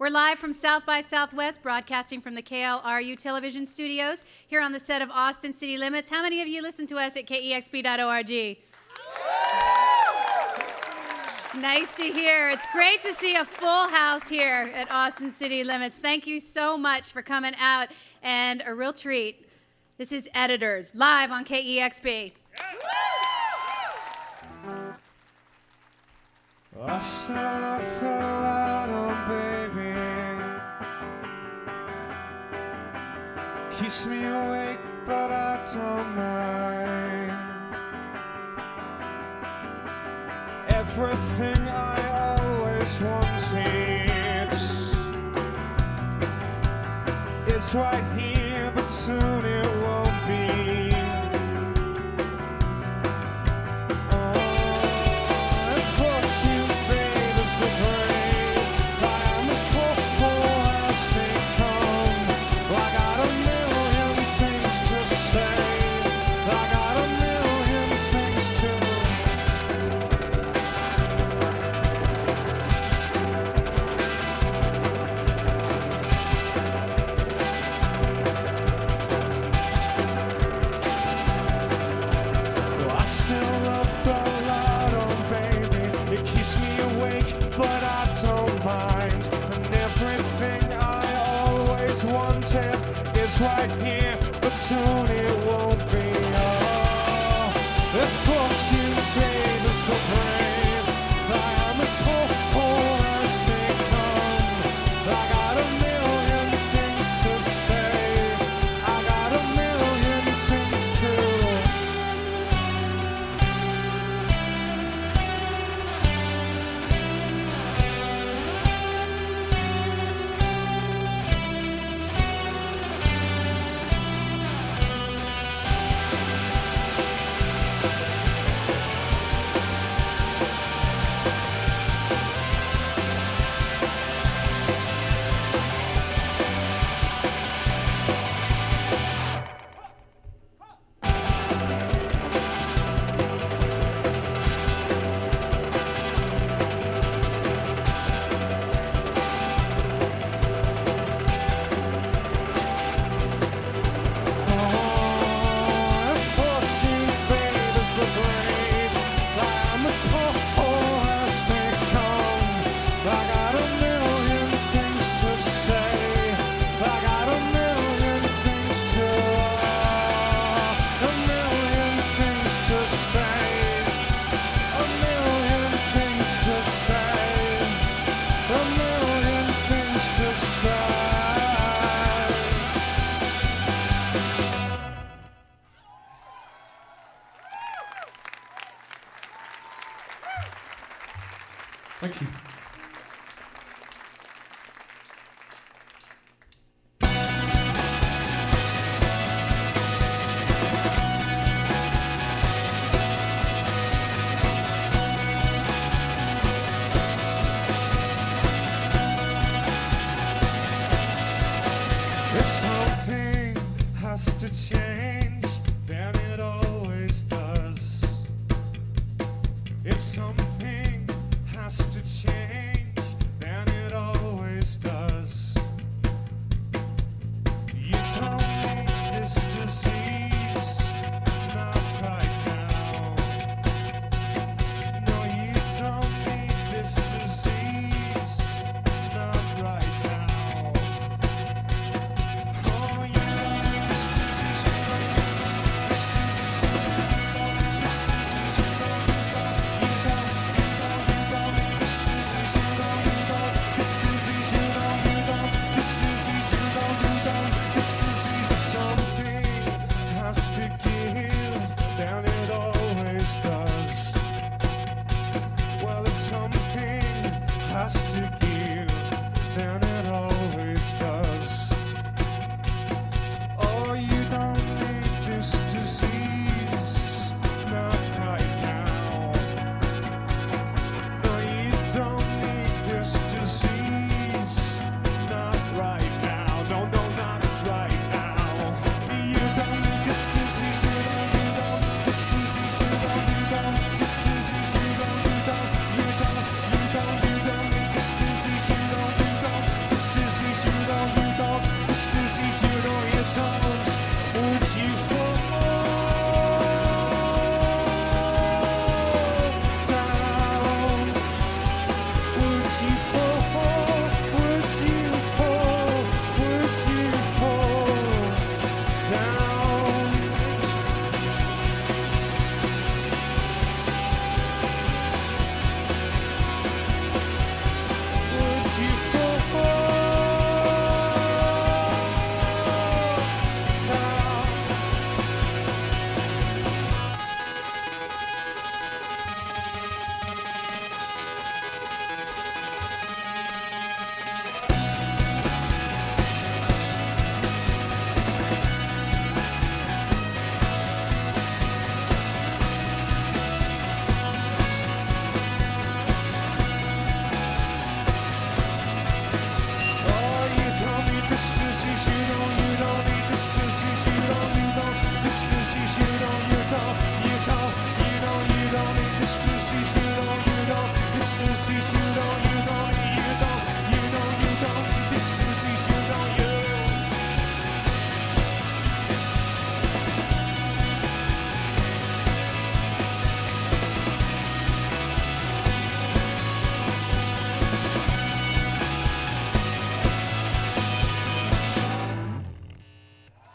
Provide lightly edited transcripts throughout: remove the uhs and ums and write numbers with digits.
We're live from South by Southwest, broadcasting from the KLRU television studios here on the set of Austin City Limits. How many of you listen to us at KEXP.org? Nice to hear. It's great to see a full house here at Austin City Limits. Thank you so much for coming out, and a real treat. This is Editors, live on KEXP. I said I fell out on baby. Keeps me awake, but I don't mind. Everything I always wanted is right here, but soon it won't be. But I don't mind, and everything I always wanted is right here, but soon it won't be. Oh, if fortune favors the brave, I am as poor as they come. I got a million things to say, I got a million things to. Thank you. If something has to change, then it always does. If something has to change, then it always does. You don't need this disease, not right now. No, you don't need this disease, not right now. Oh, you don't need this disease, you don't need this disease, you don't need this disease, you don't need this disease, you don't need this disease, you don't need this disease, you don't need this disease. If something has to give, then it always does. Well, if something has to give, then it always does. Oh, you don't need this disease, not right now. No, you don't need this disease, not right now. No, not right now. You don't need this disease, you don't need this disease, you don't need this disease, you don't need this disease, you don't need This disease you don't, this disease you don't, would you fall down? Would you fall, would you fall, would you fall down? Would you fall down? This disease you don't need this disease you don't this disease you don't need this disease you don't this disease you don't this disease you don't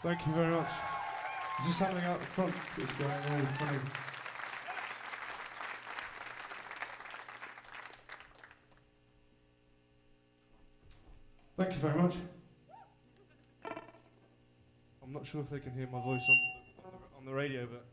Thank you very much. Is this happening out the front? It's going all funny. Thank you very much. I'm not sure if they can hear my voice on the radio, but.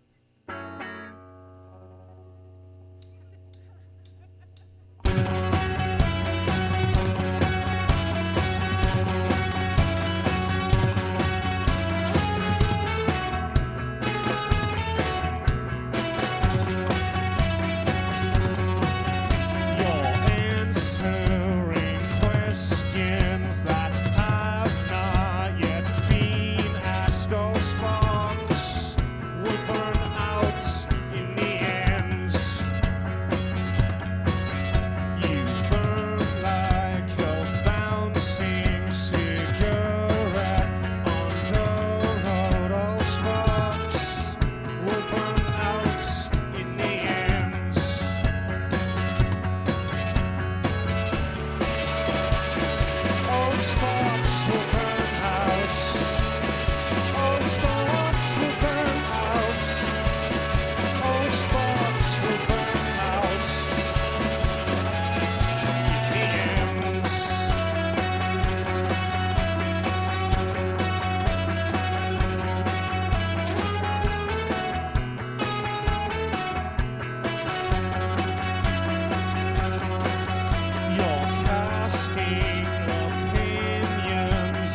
Casting opinions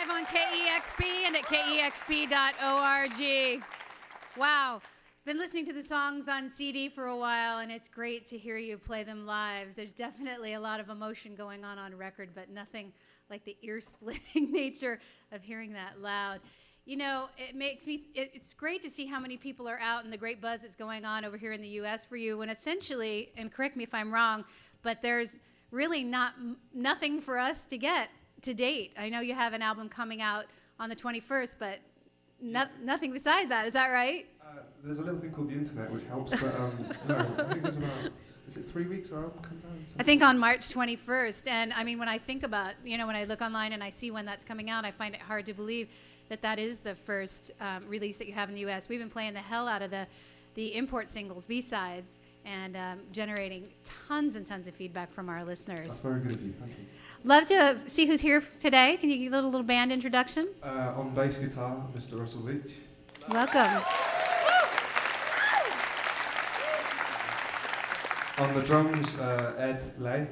live on KEXP and at KEXP.org. Wow. Been listening to the songs on CD for a while, and it's great to hear you play them live. There's definitely a lot of emotion going on record, but nothing like the ear-splitting nature of hearing that loud. You know, it's great to see how many people are out and the great buzz that's going on over here in the U.S. for you, when essentially, and correct me if I'm wrong, but there's really nothing for us to get to date. I know you have an album coming out on the 21st, but nothing beside that. Is that right? There's a little thing called the internet which helps, but no, I think there's about, is it 3 weeks our album comes out? I think on March 21st. And I mean, when I think about, when I look online and I see when that's coming out, I find it hard to believe that is the first release that you have in the U.S. We've been playing the hell out of the import singles, B-sides, and generating tons and tons of feedback from our listeners. That's very good of you, thank you. Love to see who's here today. Can you give a little band introduction? On bass guitar, Mr. Russell Leach. Welcome. On the drums, Ed Lay.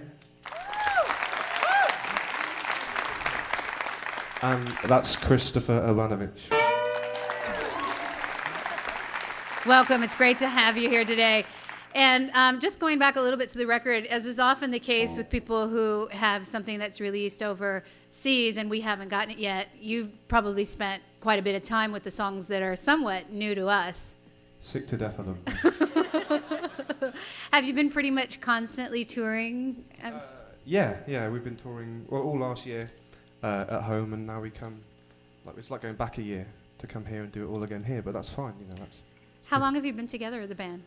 And that's Christopher Ivanovic. Welcome. It's great to have you here today. And just going back a little bit to the record, as is often the case with people who have something that's released overseas and we haven't gotten it yet, you've probably spent quite a bit of time with the songs that are somewhat new to us. Sick to death of them. Have you been pretty much constantly touring? Yeah, we've been touring all last year at home, and now we come. It's like going back a year to come here and do it all again here, but that's fine. How long have you been together as a band?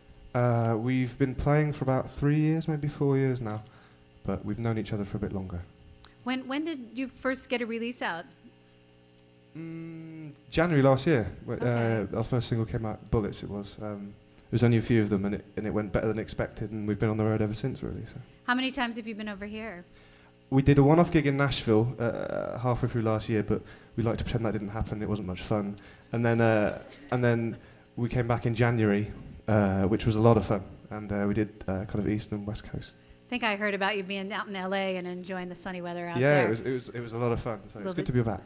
We've been playing for about 3 years, maybe 4 years now, but we've known each other for a bit longer. When did you first get a release out? January last year. Okay. Our first single came out, Bullets. It was only a few of them, and it went better than expected, and we've been on the road ever since, really. So. How many times have you been over here? We did a one-off gig in Nashville halfway through last year, but we like to pretend that didn't happen. It wasn't much fun, and then we came back in January. Which was a lot of fun, and we did kind of East and West Coast. I think I heard about you being out in LA and enjoying the sunny weather out there. Yeah, it was a lot of fun. So it's good to be back.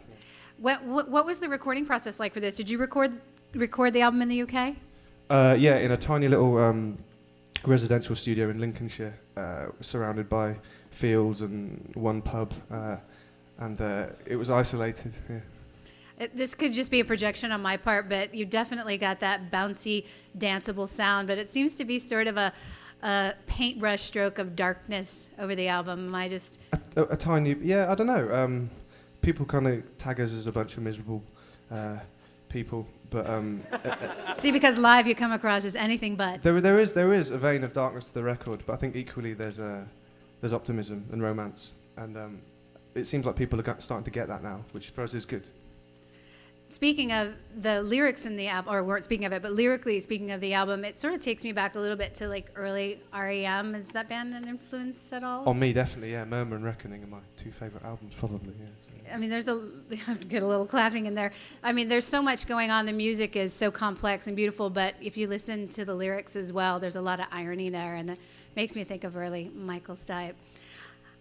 What was the recording process like for this? Did you record the album in the UK? Yeah, in a tiny little residential studio in Lincolnshire, surrounded by fields and one pub, and it was isolated. Yeah. This could just be a projection on my part, but you definitely got that bouncy, danceable sound. But it seems to be sort of a paintbrush stroke of darkness over the album. Am I just... A tiny... Yeah, I don't know. People kind of tag us as a bunch of miserable people, but... See, because live you come across as anything but. There is a vein of darkness to the record, but I think equally there's optimism and romance. And it seems like people are starting to get that now, which for us is good. Speaking of the lyrics in the album, or weren't speaking of it, but lyrically speaking of the album, it sort of takes me back a little bit to like early REM. Is that band an influence at all? On me, definitely, yeah. Murmur and Reckoning are my two favourite albums, probably, yeah. So. I mean, get a little clapping in there. I mean, there's so much going on. The music is so complex and beautiful, but if you listen to the lyrics as well, there's a lot of irony there, and it makes me think of early Michael Stipe.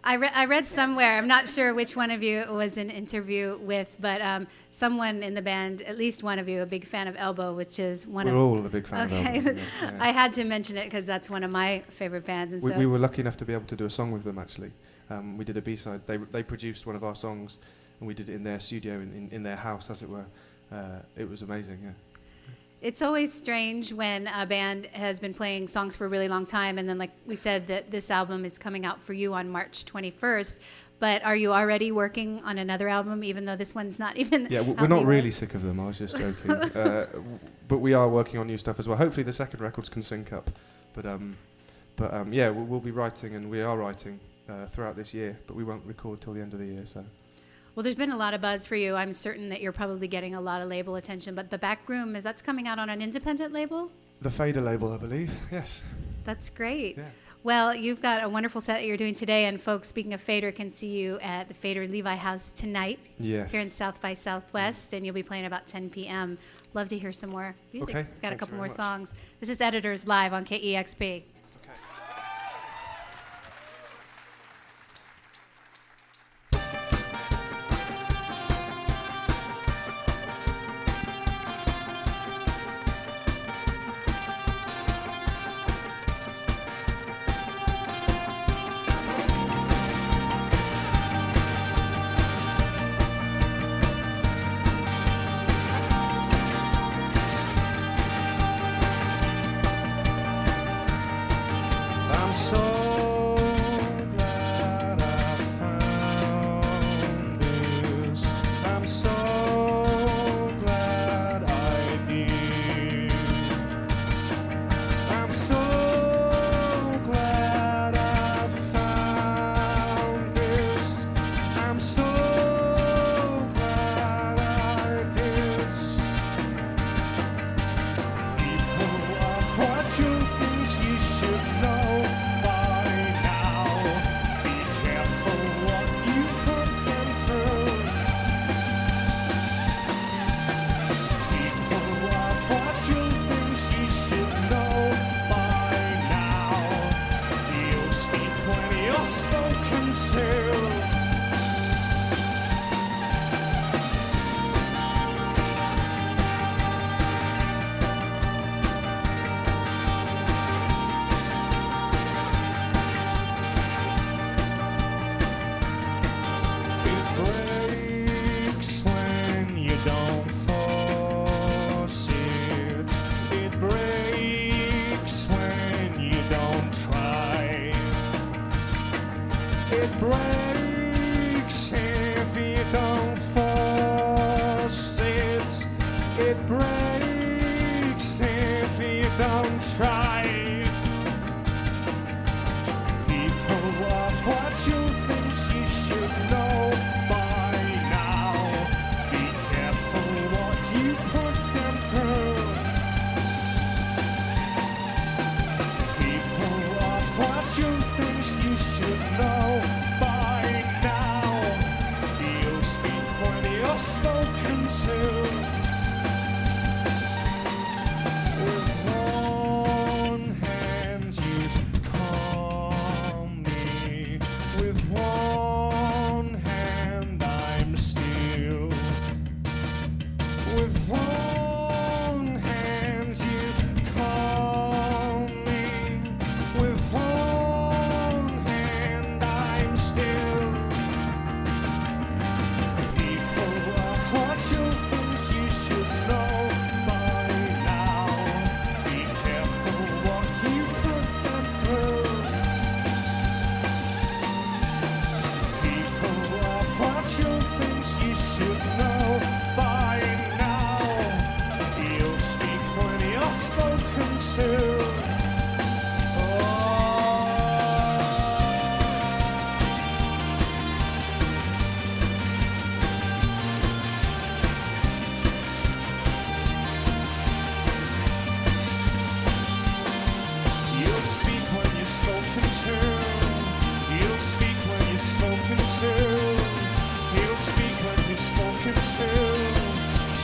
I read somewhere, I'm not sure which one of you it was an interview with, but someone in the band, at least one of you, a big fan of Elbow, which is We're all a big fan of Elbow. Yeah. I had to mention it because that's one of my favorite bands. And we were lucky enough to be able to do a song with them, actually. We did a B-side. They produced one of our songs, and we did it in their studio, in their house, as it were. It was amazing, yeah. It's always strange when a band has been playing songs for a really long time, and then, like we said, that this album is coming out for you on March 21st. But are you already working on another album, even though this one's not even? Yeah, we're not really sick of them. I was just joking. But we are working on new stuff as well. Hopefully, the second records can sync up. But yeah, we'll be writing, and we are writing throughout this year. But we won't record till the end of the year. So. Well, there's been a lot of buzz for you. I'm certain that you're probably getting a lot of label attention. But The Back Room, that's coming out on an independent label? The Fader label, I believe. Yes. That's great. Yeah. Well, you've got a wonderful set that you're doing today. And folks, speaking of Fader, can see you at the Fader Levi House tonight. Yes. Here in South by Southwest. And you'll be playing about 10 p.m. Love to hear some more music. Okay. Got a Thanks couple more much. songs. This is Editors live on KEXP. so glad I found this. I'm so glad I did. I'm so glad I found this. I'm so glad I did. People are fortune things you should know by now. Be careful what you put them through. People are fortune things you should know by now. You'll speak when you're spoken to. It breaks when you don't force it. It breaks when you don't try. It breaks if you don't force it. It breaks if you don't try it. People are fortune things you should know by now. Be careful what you put them through. People are fortune things you should know by now. You'll speak when you're spoken to. With one hand you calm me. With one hand I'm still. With one hand you calm me. With one hand I'm still. People are fortune things you should know by now. Be careful what you put them through. People are fortune things you should know by now. You'll speak when you're spoken to. You'll speak when you're spoken to. You'll speak when you're spoken to. He'll speak when you're spoken to.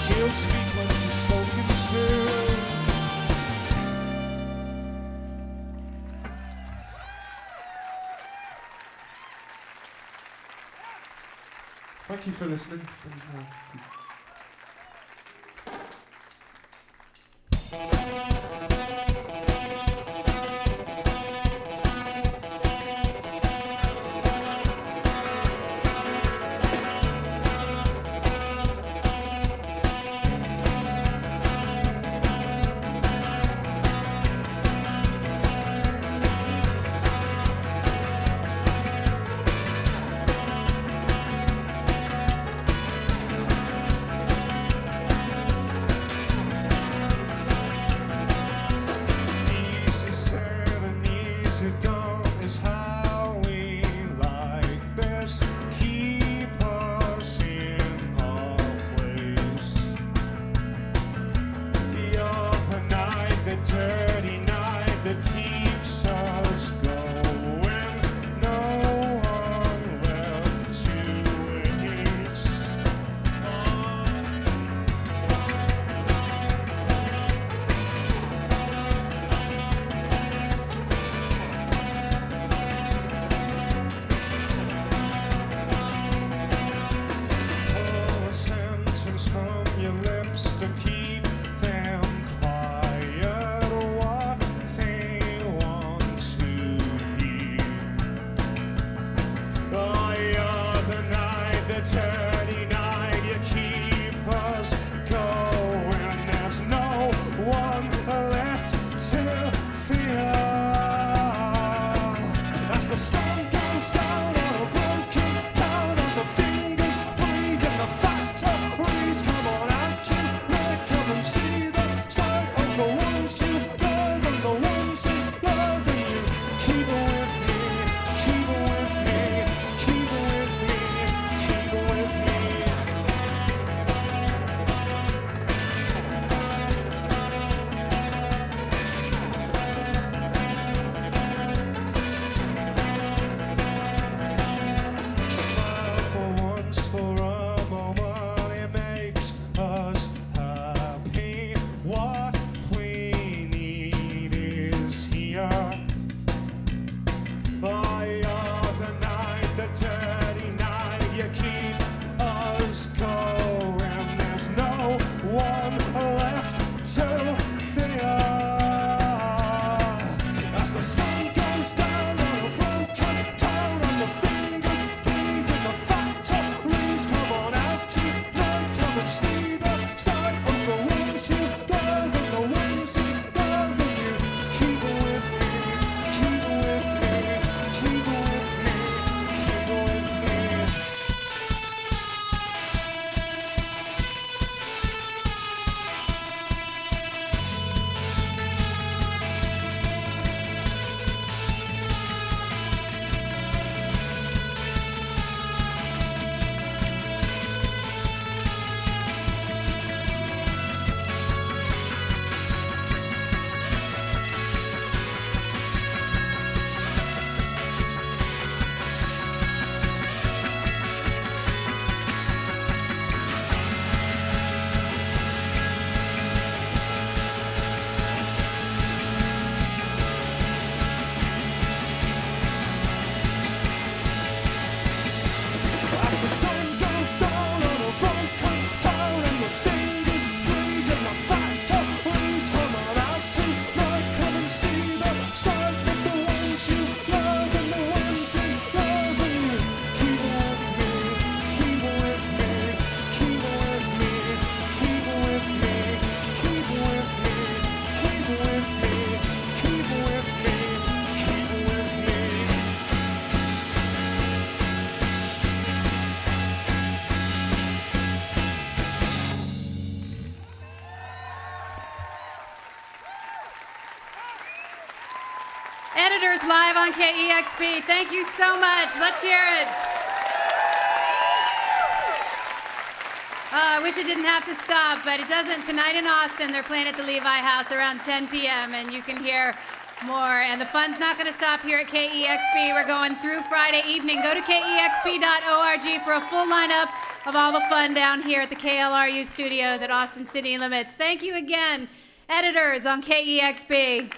She'll speak when she's spoken to. Thank you for listening. Easy said and easy done is how we like this. Keep us in our place. The overnight, the dirty night that keeps us going. No one left to waste. Pull a sentence from your lips to keep them quiet. one left to fear. As the sun goes down on a broken town, and the fingers bleeding, the factories come on out tonight. Come and see the sight of the ones you love and the ones who love you. Keep it with me, keep it with me, keep it with me, keep it with me. As the sun goes down on a broken town, and the fingers bleed and the factories come on out tonight. Come and see the sight of the ones you love and the ones who love you. Keep it with me, keep it with me, keep it with me, keep it with me, keep it with me, keep it with me, keep it with me, keep it with me. Editors live on KEXP. Thank you so much. Let's hear it. I wish it didn't have to stop, but it doesn't. Tonight in Austin, they're playing at the Levi House around 10 p.m., and you can hear more. And the fun's not going to stop here at KEXP. We're going through Friday evening. Go to KEXP.org for a full lineup of all the fun down here at the KLRU studios at Austin City Limits. Thank you again, editors on KEXP.